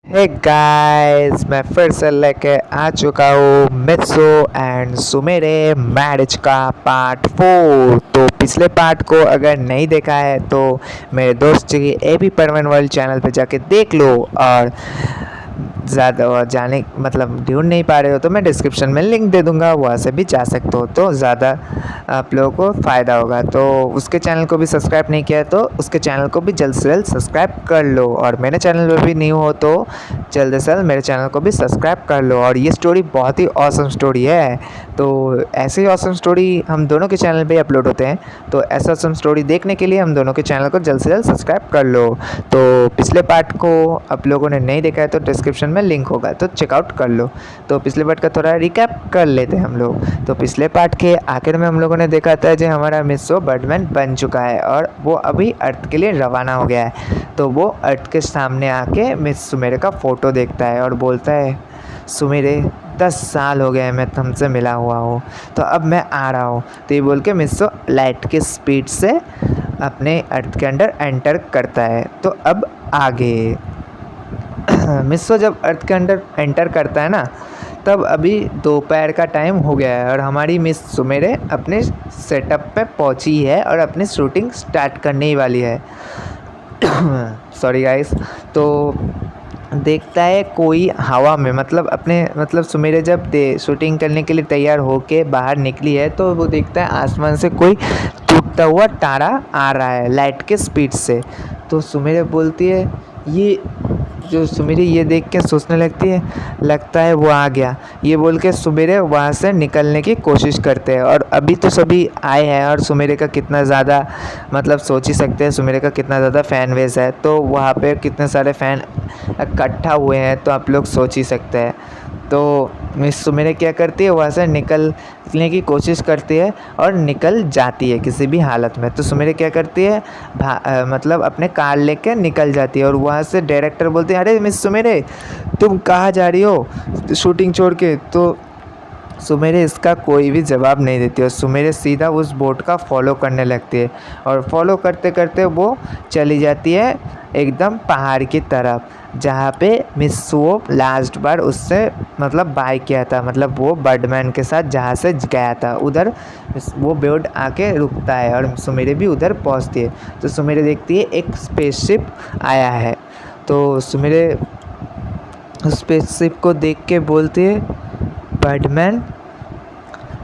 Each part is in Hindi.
हे गाइस, मैं फिर से लेके आ चुका हूँ मित्सो एंड सुमेरे मैरिज का पार्ट 4। तो पिछले पार्ट को अगर नहीं देखा है तो मेरे दोस्त जी ए बी परवन वर्ल्ड चैनल पे जाके देख लो। और ज़्यादा जाने मतलब ढूंढ नहीं पा रहे हो तो मैं डिस्क्रिप्शन में लिंक दे दूंगा, वहाँ से भी जा सकते हो तो ज़्यादा आप लोगों को फ़ायदा होगा। तो उसके चैनल को भी सब्सक्राइब नहीं किया है तो उसके चैनल को भी जल्द से जल्द सब्सक्राइब कर लो। और मेरे चैनल पर भी न्यू हो तो जल्द से जल्द मेरे चैनल को भी सब्सक्राइब कर लो। और ये स्टोरी बहुत ही ऑसम स्टोरी है, तो ऐसे ही ऑसम स्टोरी हम दोनों के चैनल पे अपलोड होते हैं। तो ऐसा ऑसम स्टोरी देखने के लिए हम दोनों के चैनल को जल्द से जल्द सब्सक्राइब कर लो। तो पिछले पार्ट को आप लोगों ने नहीं देखा है तो डिस्क्रिप्शन में लिंक होगा, तो चेकआउट कर लो। तो पिछले पार्ट का थोड़ा रिकैप कर लेते हैं हम लोग। तो पिछले पार्ट के आखिर में हम लोगों ने देखा था जो हमारा मिस्सो बर्डमैन बन चुका है और वो अभी अर्थ के लिए रवाना हो गया है। तो वो अर्थ के सामने आके मिस सुमेरे का फ़ोटो देखता है और बोलता है, सुमेरे 10 साल हो गए मैं तुमसे मिला हुआ हूँ, तो अब मैं आ रहा हूँ। तो ये बोल के मिस्सो लाइट की स्पीड से अपने अर्थ के अंदर एंटर करता है। तो अब आगे मिस्सो जब अर्थ के अंदर एंटर करता है ना, तब अभी दोपहर का टाइम हो गया है और हमारी मिस सुमेरे अपने सेटअप पे पहुंची है और अपनी शूटिंग स्टार्ट करने ही वाली है। Sorry guys. तो देखता है कोई हवा में मतलब सुमेरे जब शूटिंग करने के लिए तैयार होके बाहर निकली है तो वो देखता है आसमान से कोई टूटता हुआ तारा आ रहा है लाइट के स्पीड से। तो सुमेरे बोलती है, ये जो सुमेरे ये देख के सोचने लगती है, लगता है वो आ गया। ये बोल के सुमेरे वहाँ से निकलने की कोशिश करते हैं। और अभी तो सभी आए हैं और सुमेरे का कितना ज़्यादा मतलब सोच ही सकते हैं सुमेरे का कितना ज़्यादा फ़ैन बेस है। तो वहाँ पे कितने सारे फ़ैन इकट्ठा हुए हैं तो आप लोग सोच ही सकते हैं। तो मिस सुमेरे क्या करती है, वहाँ से निकलने की कोशिश करती है और निकल जाती है किसी भी हालत में। तो सुमेरे क्या करती है, मतलब अपने कार लेके निकल जाती है। और वहाँ से डायरेक्टर बोलते हैं, अरे मिस सुमेरे तुम कहाँ जा रही हो शूटिंग छोड़ के। तो सुमेरे इसका कोई भी जवाब नहीं देती और सुमेरे सीधा उस बोट का फॉलो करने लगती है। और फॉलो करते करते वो चली जाती है एकदम पहाड़ की तरफ, जहाँ पे मिस्सो लास्ट बार उससे मतलब बाय किया था, मतलब वो बर्डमैन के साथ जहाँ से गया था उधर वो बोट आके रुकता है और सुमेरे भी उधर पहुँचती है। तो सुमेरे देखती है एक स्पेसशिप आया है। तो सुमेरे स्पेसशिप को देख के बोलती है, बर्डमैन।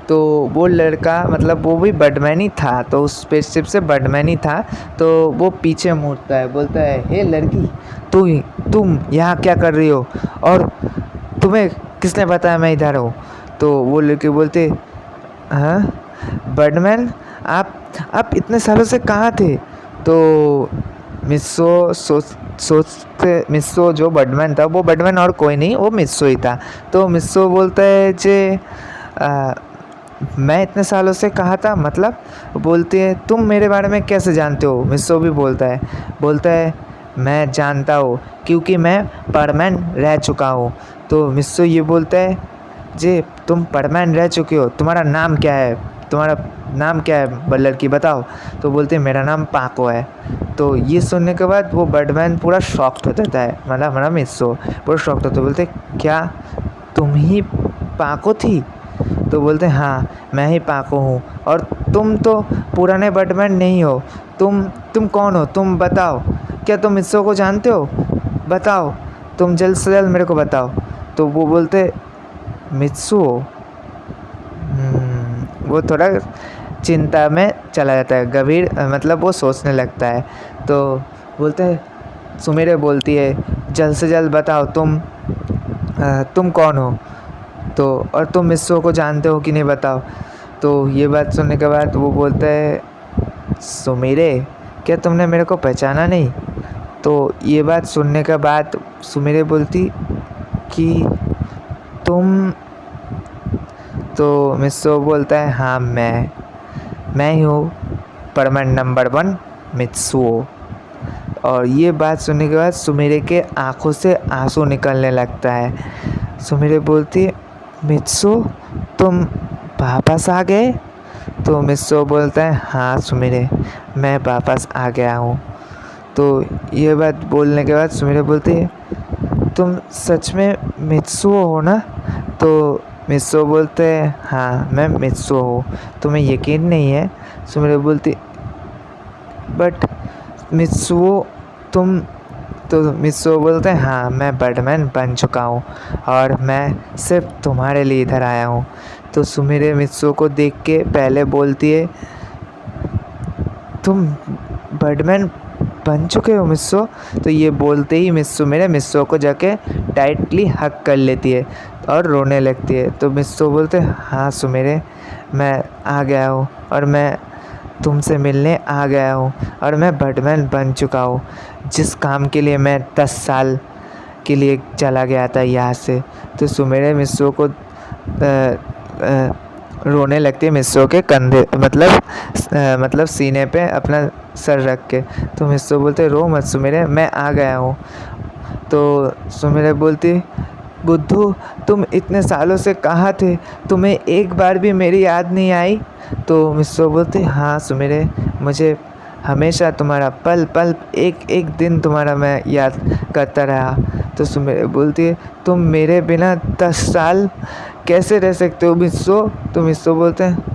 तो वो लड़का मतलब वो भी बर्डमैन ही था, तो उस स्पेसशिप से बर्डमैन ही था। तो वो पीछे मुड़ता है, बोलता है, हे लड़की, तुम यहाँ क्या कर रही हो और तुम्हें किसने बताया मैं इधर हूँ। तो वो लड़के बोलते, हाँ बर्डमैन, आप इतने सालों से कहाँ थे। तो मिस्सो जो बर्डमैन था वो बर्डमैन और कोई नहीं, वो मिस्सो ही था। तो मिस्सो बोलता है जे मैं इतने सालों से कहा था, मतलब बोलती है तुम मेरे बारे में कैसे जानते हो। मिस्सो भी बोलता है मैं जानता हूँ क्योंकि मैं परमैन रह चुका हूँ। तो मिस्सो ये बोलता है, जे तुम परमैन रह चुके हो, तुम्हारा नाम क्या है लड़की बताओ। तो बोलते हैं मेरा नाम पाको है। तो ये सुनने के बाद वो बर्डमैन पूरा शॉक्ड हो जाता है, मतलब हमारा मिस्सो पूरा शॉक्ड होता है। बोलते क्या तुम ही पाको थी। तो बोलते हैं हाँ मैं ही पाको हूँ और तुम तो पुराने बर्डमैन नहीं हो। तुम कौन हो, तुम बताओ, क्या तुम मिस्सो को जानते हो, बताओ, तुम जल्द से जल्द मेरे को बताओ। तो वो बोलते मित्सु। वो थोड़ा चिंता में चला जाता है, गंभीर मतलब वो सोचने लगता है। तो बोलते हैं, सुमेरे बोलती है जल्द से जल्द बताओ तुम कौन हो, तो और तुम मिस्सो को जानते हो कि नहीं बताओ। तो ये बात सुनने के बाद वो बोलता है, सुमेरे क्या तुमने मेरे को पहचाना नहीं। तो ये बात सुनने के बाद सुमेरे बोलती कि तुम। तो मिस्सो बोलता है हाँ मैं ही हूँ परमैन नंबर 1 मित्सुओ। और ये बात सुनने के बाद सुमेरे के आंखों से आंसू निकलने लगता है। सुमेरे बोलती है, मित्सो तुम वापस आ गए। तो मित्सो बोलता है हाँ सुमेरे मैं वापस आ गया हूँ। तो ये बात बोलने के बाद सुमेरे बोलती है, तुम सच में मित्सुओ हो ना? तो मित्सुओ बोलते हैं हाँ मैं मित्सुओ हूँ, तुम्हें यकीन नहीं है? सुमिरे बोलती बट मित्सुओ तुम। तो मित्सुओ बोलते हैं हाँ मैं बर्डमैन बन चुका हूँ और मैं सिर्फ तुम्हारे लिए इधर आया हूँ। तो सुमिरे मित्सुओ को देख के पहले बोलती है तुम बर्डमैन बन चुके हो मित्सुओ? तो ये बोलते ही मित्सुओ को जाके टाइटली हग कर लेती है और रोने लगती है। तो मित्सुओ बोलते हैं हाँ सुमिरे मैं आ गया हूँ और मैं तुमसे मिलने आ गया हूँ और मैं बर्डमैन बन चुका हूँ, जिस काम के लिए मैं 10 साल के लिए चला गया था यहाँ से। तो सुमिरे मित्सुओ को रोने लगती है मित्सुओ के कंधे मतलब सीने पे अपना सर रख के। तो मित्सुओ बोलते रो मत सुमिरे मैं आ गया हूँ। तो सुमिरे बोलती बुद्धू तुम इतने सालों से कहाँ थे, तुम्हें एक बार भी मेरी याद नहीं आई? तो मित्सुओ बोलती हाँ सुमिरे मुझे हमेशा तुम्हारा पल पल एक एक दिन तुम्हारा मैं याद करता रहा। तो सुमिरे बोलती है तुम मेरे बिना 10 साल कैसे रह सकते हो मित्सुओ? तो मित्सुओ बोलते हैं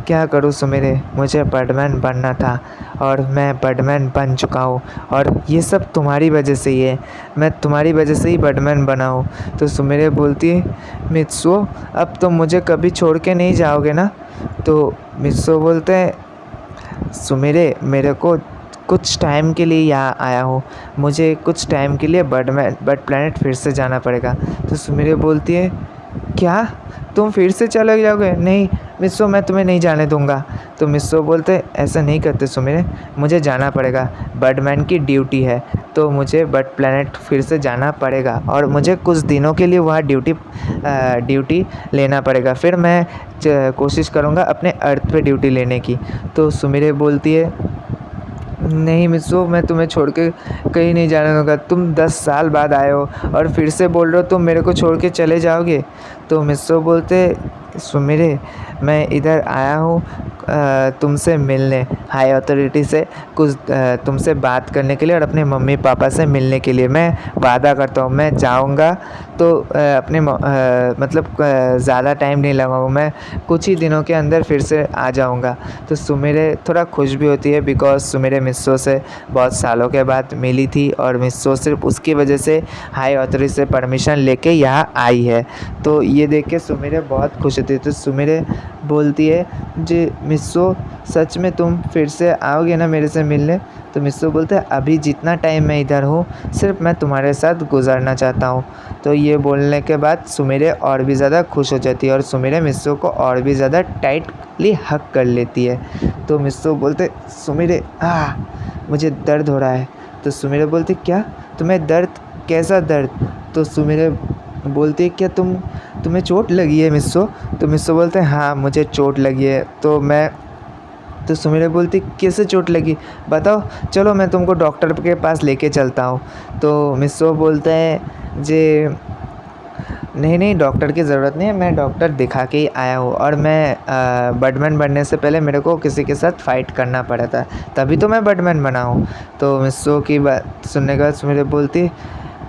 क्या करूँ सुमिरे, मुझे बर्डमैन बनना था और मैं बर्डमैन बन चुका हूँ और ये सब तुम्हारी वजह से ही है, मैं तुम्हारी वजह से ही बर्डमैन बना हूँ। तो सुमिरे बोलती है मित्सुओ अब तुम मुझे कभी छोड़ के नहीं जाओगे ना? तो मित्सुओ बोलते हैं सुमिरे मेरे को कुछ टाइम के लिए यहाँ आया हूँ, मुझे कुछ टाइम के लिए बर्ड प्लैनेट फिर से जाना पड़ेगा। तो सुमिरे बोलती है क्या तुम फिर से चले जाओगे? नहीं मित्सुओ मैं तुम्हें नहीं जाने दूंगा। तो मित्सुओ बोलते ऐसा नहीं करते सुमिरे, मुझे जाना पड़ेगा, बर्डमैन की ड्यूटी है तो मुझे बर्ड प्लैनेट फिर से जाना पड़ेगा और मुझे कुछ दिनों के लिए वहाँ ड्यूटी लेना पड़ेगा, फिर मैं कोशिश करूँगा अपने अर्थ पे ड्यूटी लेने की। तो सुमिरे बोलती है नहीं मित्सुओ मैं तुम्हें छोड़ के कहीं नहीं जाने दूँगा, तुम 10 साल बाद आए हो और फिर से बोल रहे हो तुम मेरे को छोड़ के चले जाओगे? तो मित्सुओ बोलते सुमिरे मैं इधर आया हूँ तुमसे मिलने, हाई अथॉरिटी से कुछ तुमसे बात करने के लिए और अपने मम्मी पापा से मिलने के लिए। मैं वादा करता हूँ मैं जाऊँगा तो अपने ज़्यादा टाइम नहीं लगाऊँगा, मैं कुछ ही दिनों के अंदर फिर से आ जाऊँगा। तो सुमिरे थोड़ा खुश भी होती है बिकॉज सुमिरे मित्सुओ से बहुत सालों के बाद मिली थी और मित्सुओ सिर्फ उसकी वजह से हाई अथॉरिटी से परमिशन लेके यहाँ आई है। तो ये देख के सुमिरे बहुत खुश होती है। तो सुमिरे बोलती है जी मित्सुओ सच में तुम फिर से आओगे ना मेरे से मिलने? तो मित्सुओ बोलते हैं अभी जितना टाइम मैं इधर हूँ सिर्फ मैं तुम्हारे साथ गुजारना चाहता हूँ। तो ये बोलने के बाद सुमिरे और भी ज़्यादा खुश हो जाती है और सुमिरे मित्सुओ को और भी ज़्यादा टाइटली हग कर लेती है। तो मित्सुओ बोलते सुमिरे मुझे दर्द हो रहा है। तो सुमिरे बोलते क्या तुम्हें दर्द, कैसा दर्द? तो सुमिरे बोलती है क्या तुम्हें चोट लगी है मित्सुओ? तो मित्सुओ बोलते हैं हाँ मुझे चोट लगी है। तो सुमिरे बोलती कैसे चोट लगी बताओ, चलो मैं तुमको डॉक्टर के पास लेके चलता हूँ। तो मित्सुओ बोलता है जी नहीं डॉक्टर की ज़रूरत नहीं है, मैं डॉक्टर दिखा के ही आया हूँ और मैं बर्डमैन बनने से पहले मेरे को किसी के साथ फ़ाइट करना पड़ा था तभी तो मैं बर्डमैन बना हूँ। तो मित्सुओ की बात सुनने के बाद सुमिरे बोलती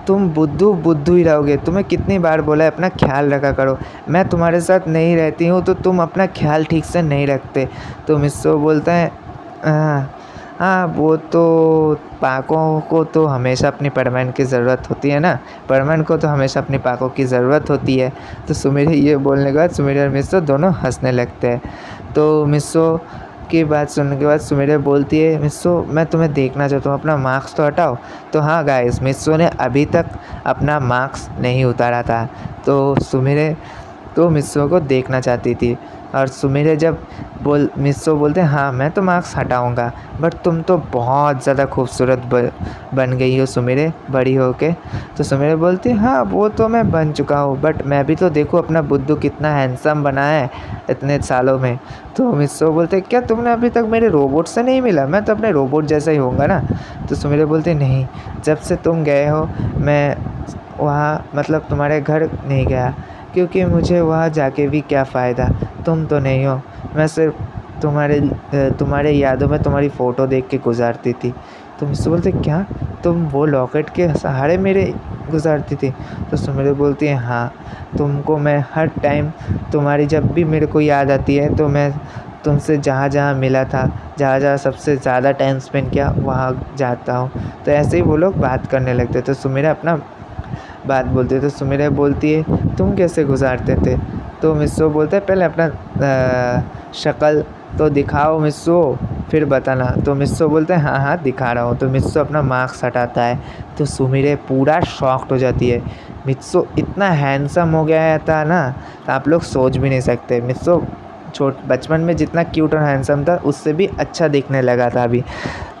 तुम बुद्धू ही रहोगे, तुम्हें कितनी बार बोला है अपना ख्याल रखा करो, मैं तुम्हारे साथ नहीं रहती हूँ तो तुम अपना ख्याल ठीक से नहीं रखते। तो मित्सुओ बोलता है हाँ वो तो पाकों को तो हमेशा अपनी बर्डमैन की ज़रूरत होती है ना, बर्डमैन को तो हमेशा अपनी पाकों की ज़रूरत होती है। तो सुमिरे ये बोलने के बाद सुमिरे और मित्सुओ दोनों हंसने लगते हैं। तो मित्सुओ की बात सुनने के बाद सुमिरे बोलती है मित्सुओ मैं तुम्हें देखना चाहता हूँ, अपना मास्क तो हटाओ। तो हाँ गाइस मित्सुओ ने अभी तक अपना मास्क नहीं उतारा था तो सुमिरे तो मित्सुओ को देखना चाहती थी और सुमिरे जब मित्सुओ बोलते हैं हाँ मैं तो मास्क हटाऊँगा बट तुम तो बहुत ज़्यादा खूबसूरत बन गई हो सुमिरे बड़ी हो के। तो सुमिरे बोलती हाँ वो तो मैं बन चुका हूँ बट मैं भी तो देखो अपना बुद्धू कितना हैंडसम बना है इतने सालों में। तो मित्सुओ बोलते क्या तुमने अभी तक मेरे रोबोट से नहीं मिला, मैं तो अपने रोबोट जैसा ही होऊंगा ना। तो सुमिरे बोलते नहीं जब से तुम गए हो मैं वहाँ तुम्हारे घर नहीं गया क्योंकि मुझे वहाँ जाके भी क्या फ़ायदा, तुम तो नहीं हो, मैं सिर्फ तुम्हारे यादों में तुम्हारी फ़ोटो देख के गुजारती थी। तो मिस्सो बोलते क्या तुम वो लॉकेट के सहारे मेरे गुजारती थी? तो सुमिरे बोलती है हाँ, तुमको मैं हर टाइम तुम्हारी जब भी मेरे को याद आती है तो मैं तुमसे जहाँ जहाँ मिला था, जहाँ जहाँ सबसे ज़्यादा टाइम स्पेंड किया वहाँ जाता हूँ। तो ऐसे ही वो लोग बात करने लगते। तो सुमिरा अपना बात बोलती है। तो सुमिरा बोलती है तुम कैसे गुजारते थे? तो मिस्सो बोलता है पहले अपना शक्ल तो दिखाओ मिस्सो, फिर बताना। तो मिस्सो बोलते हैं हाँ हाँ दिखा रहा हूँ। तो मिस्सो अपना मास्क हटाता है तो सुमिरे पूरा शॉक्ड हो जाती है। मिस्सो इतना हैंडसम हो गया था ना, तो आप लोग सोच भी नहीं सकते। मिस्सो बचपन में जितना क्यूट और हैंडसम था उससे भी अच्छा दिखने लगा था अभी।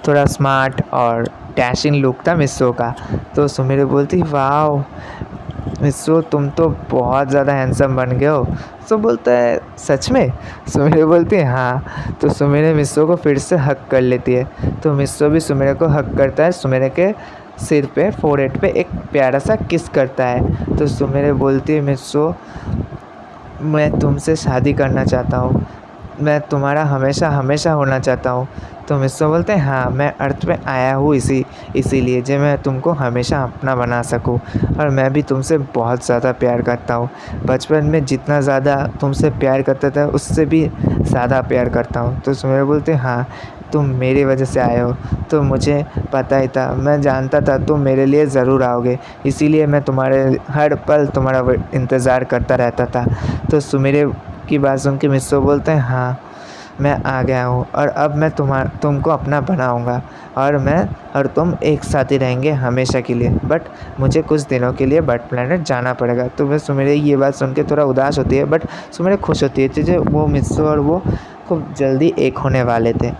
थोड़ा स्मार्ट और डैशिंग लुक था मिस्सो का। तो सुमिरे बोलती वाह मिस्सो तुम तो बहुत ज़्यादा हैंडसम बन गए हो। तो बोलता है सच में? सुमिरे बोलती है हाँ। तो सुमिरे मिस्सो को फिर से हक कर लेती है। तो मिस्सो भी सुमिरे को हक करता है, सुमिरे के सिर पे फोरहेड पे एक प्यारा सा किस करता है। तो सुमिरे बोलती है मिस्सो मैं तुमसे शादी करना चाहता हूँ, मैं तुम्हारा हमेशा हमेशा होना चाहता हूँ। तो मिस्सो बोलते हैं हाँ मैं अर्थ में आया हूँ इसीलिए जो मैं तुमको हमेशा अपना बना सकूँ, और मैं भी तुमसे बहुत ज़्यादा प्यार करता हूँ। बचपन में जितना ज़्यादा तुमसे प्यार करता था उससे भी ज़्यादा प्यार करता हूँ। तो सुमिरे बोलते हैं हाँ तुम मेरी वजह से आए हो, तो मुझे पता ही था, मैं जानता था तुम मेरे लिए ज़रूर आओगे, इसीलिए मैं तुम्हारे हर पल तुम्हारा इंतज़ार करता रहता था। तो सुमिरे की बात सुन के मिस्सो बोलते हैं हाँ मैं आ गया हूँ, और अब मैं तुमको अपना बनाऊँगा, और तुम एक साथ ही रहेंगे हमेशा के लिए। बट मुझे कुछ दिनों के लिए बर्ड प्लैनेट जाना पड़ेगा। तो वह सुमिरे ये बात सुन के थोड़ा उदास होती है, बट सुमिरे खुश होती है कि वो मिस्सो और वो खूब जल्दी एक होने वाले थे।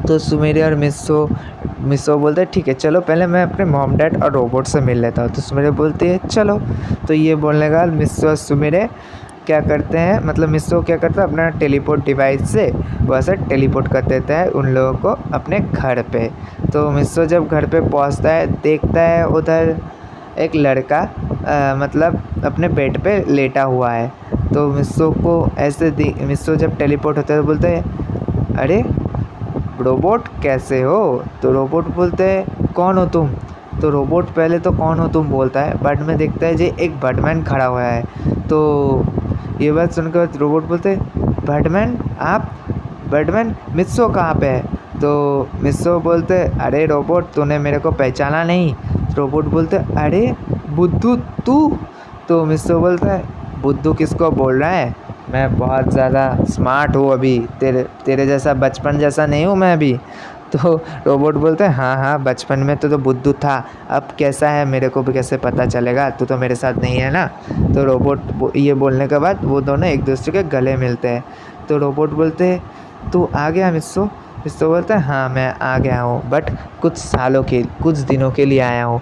तो सुमिरे और मिस्सो बोलते हैं ठीक है चलो पहले मैं अपने मॉम डैड और रोबोट से मिल लेता हूँ। तो सुमिरे बोलती है चलो। तो ये बोलने के बाद मिस्सो और सुमिरे क्या करते हैं, मतलब मिस्सो क्या करता है अपना टेलीपोर्ट डिवाइस से वैसे टेलीपोर्ट कर देता है उन लोगों को अपने घर पे। तो मिस्सो जब घर पे पहुंचता है देखता है उधर एक लड़का मतलब अपने बेड पे लेटा हुआ है। तो मिस्सो को मिस्सो जब टेलीपोर्ट होता है तो बोलते हैं अरे रोबोट कैसे हो? तो रोबोट बोलते हैं कौन हो तुम? तो रोबोट पहले तो कौन हो तुम बोलता है, बट में देखता है जी एक बैटमैन खड़ा हुआ है। तो ये बात सुनकर रोबोट बोलते बैटमैन आप? बैटमैन मिस्सो कहाँ पे है? तो मिस्सो बोलते अरे रोबोट तूने मेरे को पहचाना नहीं? रोबोट बोलते अरे बुद्धू तू? तो मिस्सो बोलता है बुद्धू किसको बोल रहा है, मैं बहुत ज़्यादा स्मार्ट हूँ अभी, तेरे जैसा बचपन जैसा नहीं हूँ मैं अभी। तो रोबोट बोलते हैं हाँ हाँ बचपन में तो बुद्धू था, अब कैसा है मेरे को भी कैसे पता चलेगा, तू तो मेरे साथ नहीं है ना। तो रोबोट ये बोलने के बाद वो दोनों एक दूसरे के गले मिलते हैं। तो रोबोट बोलते हैं तू आ गया मिस्सो? मिस्सो बोलता है हाँ मैं आ गया हूँ, बट कुछ दिनों के लिए आया हूँ।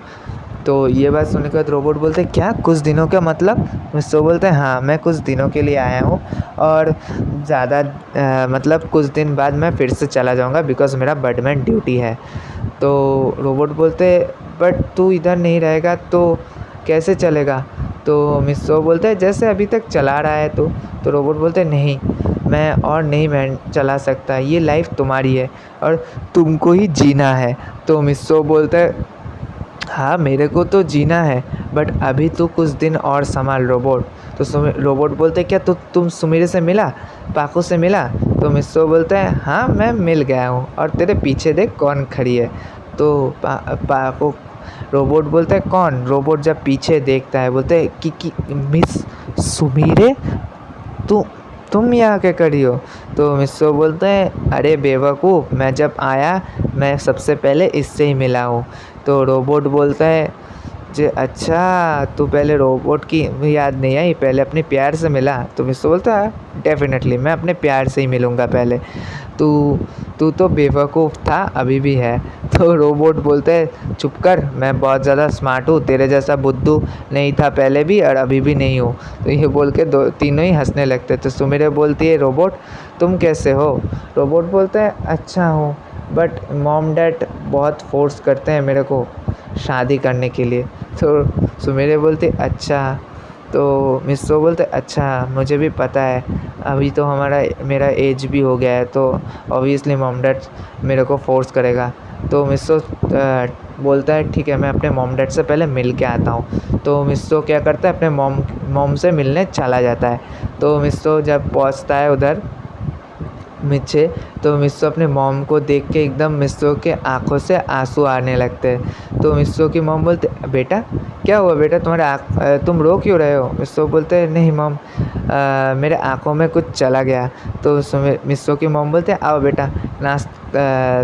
तो ये बात सुनने के बाद रोबोट बोलते हैं क्या कुछ दिनों का मतलब? मिस्सो बोलते हैं हाँ मैं कुछ दिनों के लिए आया हूँ, और ज़्यादा मतलब कुछ दिन बाद मैं फिर से चला जाऊँगा बिकॉज मेरा बैटमैन ड्यूटी है। तो रोबोट बोलते बट तू इधर नहीं रहेगा तो कैसे चलेगा? तो मिस्सो बोलते हैं जैसे अभी तक चला रहा है तो रोबोट बोलते नहीं मैं और नहीं मैं चला सकता, ये लाइफ तुम्हारी है और तुमको ही जीना है। तो मिस्सो बोलते हैं हाँ मेरे को तो जीना है, बट अभी तो कुछ दिन और संभाल रोबोट। तो रोबोट बोलते क्या तुम सुमिरे से मिला, पाको से मिला? तो मिस्सो बोलता है हाँ मैं मिल गया हूँ, और तेरे पीछे देख कौन खड़ी है। तो पाको रोबोट बोलता है कौन? रोबोट जब पीछे देखता है बोलते है कि मिस सुमिरे तुम यहाँ क्या करी हो? तो मिस्सो बोलते हैं अरे बेवकूफ़, मैं जब आया मैं सबसे पहले इससे ही मिला हूँ। तो रोबोट बोलता है जी अच्छा तू पहले रोबोट की याद नहीं आई, पहले अपने प्यार से मिला? तो मिस्सो बोलता है डेफिनेटली मैं अपने प्यार से ही मिलूँगा पहले, तू तो बेवकूफ़ था अभी भी है। तो रोबोट बोलते हैं चुप कर, मैं बहुत ज़्यादा स्मार्ट हूँ, तेरे जैसा बुद्धू नहीं था पहले भी और अभी भी नहीं हूँ। तो ये बोल के तीनों ही हंसने लगते। तो सुमिरे बोलती है रोबोट तुम कैसे हो? रोबोट बोलते हैं अच्छा हूँ, बट मॉम डैड बहुत फोर्स करते हैं मेरे को शादी करने के लिए। तो सुमिरे बोलते अच्छा। तो मिस्सो बोलते अच्छा मुझे भी पता है, अभी तो मेरा एज भी हो गया है, तो ऑब्वियसली मॉम डैड मेरे को फोर्स करेगा, तो मिस्सो बोलता है ठीक है, मैं अपने मॉम डैड से पहले मिल के आता हूँ। तो मिस्सो क्या करता है, अपने मॉम से मिलने चला जाता है। तो मिस्सो जब पहुँचता है उधर नीचे, तो मिस्सो अपने मॉम को देख के एकदम मिस्सो के आँखों से आंसू आने लगते हैं। तो मिस्सो की मॉम बोलते, बेटा क्या हुआ बेटा, तुम्हारे तुम रो क्यों रहे हो? मिस्सो बोलते हैं नहीं मॉम, मेरे आँखों में कुछ चला गया। तो मिस्सो की मॉम बोलते हैं आओ बेटा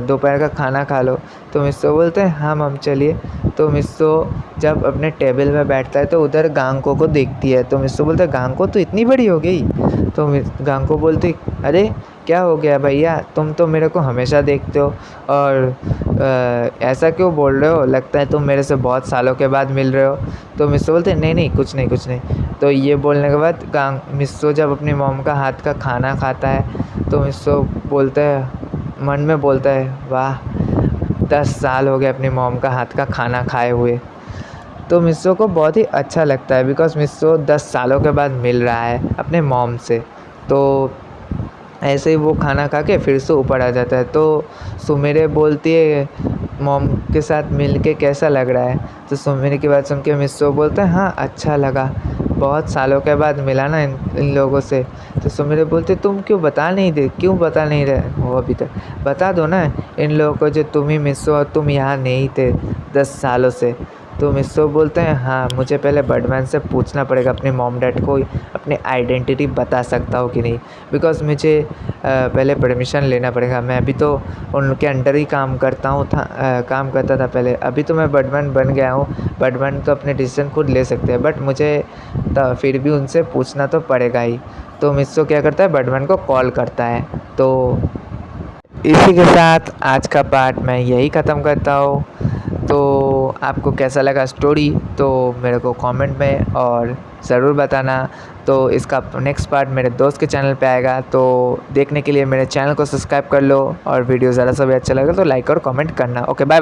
दोपहर का खाना खा लो। तो मिस्सो बोलते हैं हाँ मॉम चलिए। तो मिस्सो जब अपने टेबल में बैठता है तो उधर गांको को देखती है। तो मिस्सो बोलते हैं गांको तो इतनी बड़ी हो गई। तो गांको बोलती अरे क्या हो गया भैया, तुम तो मेरे को हमेशा देखते हो और ऐसा क्यों बोल रहे हो, लगता है तुम मेरे से बहुत सालों के बाद मिल रहे हो। तो मिस्सो बोलते हैं नहीं नहीं कुछ नहीं कुछ नहीं। तो ये बोलने के बाद मिस्सो जब अपनी मॉम का हाथ का खाना खाता है तो मिस्सो बोलता है, मन में बोलता है वाह 10 साल हो गए अपनी मॉम का हाथ का खाना खाए हुए। तो मिस्सो को बहुत ही अच्छा लगता है बिकॉज़ मिस्सो 10 सालों के बाद मिल रहा है अपने मॉम से। तो ऐसे ही वो खाना खा के फिर से ऊपर आ जाता है। तो सुमेरे बोलती है मॉम के साथ मिल के कैसा लग रहा है? तो सुमेरे की बात सुन के मिस्सो बोलता है हाँ अच्छा लगा, बहुत सालों के बाद मिला ना इन लोगों से। तो सुमेरे बोलते क्यों बता नहीं रहे हो अभी तक, बता दो ना इन लोगों को जो तुम ही मिस्सो और तुम यहाँ नहीं थे 10 सालों से। तो मिस्सो बोलते हैं हाँ मुझे पहले बर्डमैन से पूछना पड़ेगा अपने मॉम डैड को अपनी आइडेंटिटी बता सकता हूँ कि नहीं, बिकॉज़ मुझे पहले परमिशन लेना पड़ेगा। मैं अभी तो उनके अंडर ही काम करता था पहले, अभी तो मैं बर्डमैन बन गया हूँ। बर्डमैन तो अपने डिसीजन खुद ले सकते हैं बट मुझे फिर भी उनसे पूछना तो पड़ेगा ही। तो मिस्सो क्या करता है, बर्डमैन को कॉल करता है। तो इसी के साथ आज का पार्ट मैं यही ख़त्म करता हूँ। तो आपको कैसा लगा स्टोरी तो मेरे को कमेंट में और ज़रूर बताना। तो इसका नेक्स्ट पार्ट मेरे दोस्त के चैनल पे आएगा, तो देखने के लिए मेरे चैनल को सब्सक्राइब कर लो और वीडियो ज़रा सा भी अच्छा लगे तो लाइक और कमेंट करना। Okay bye.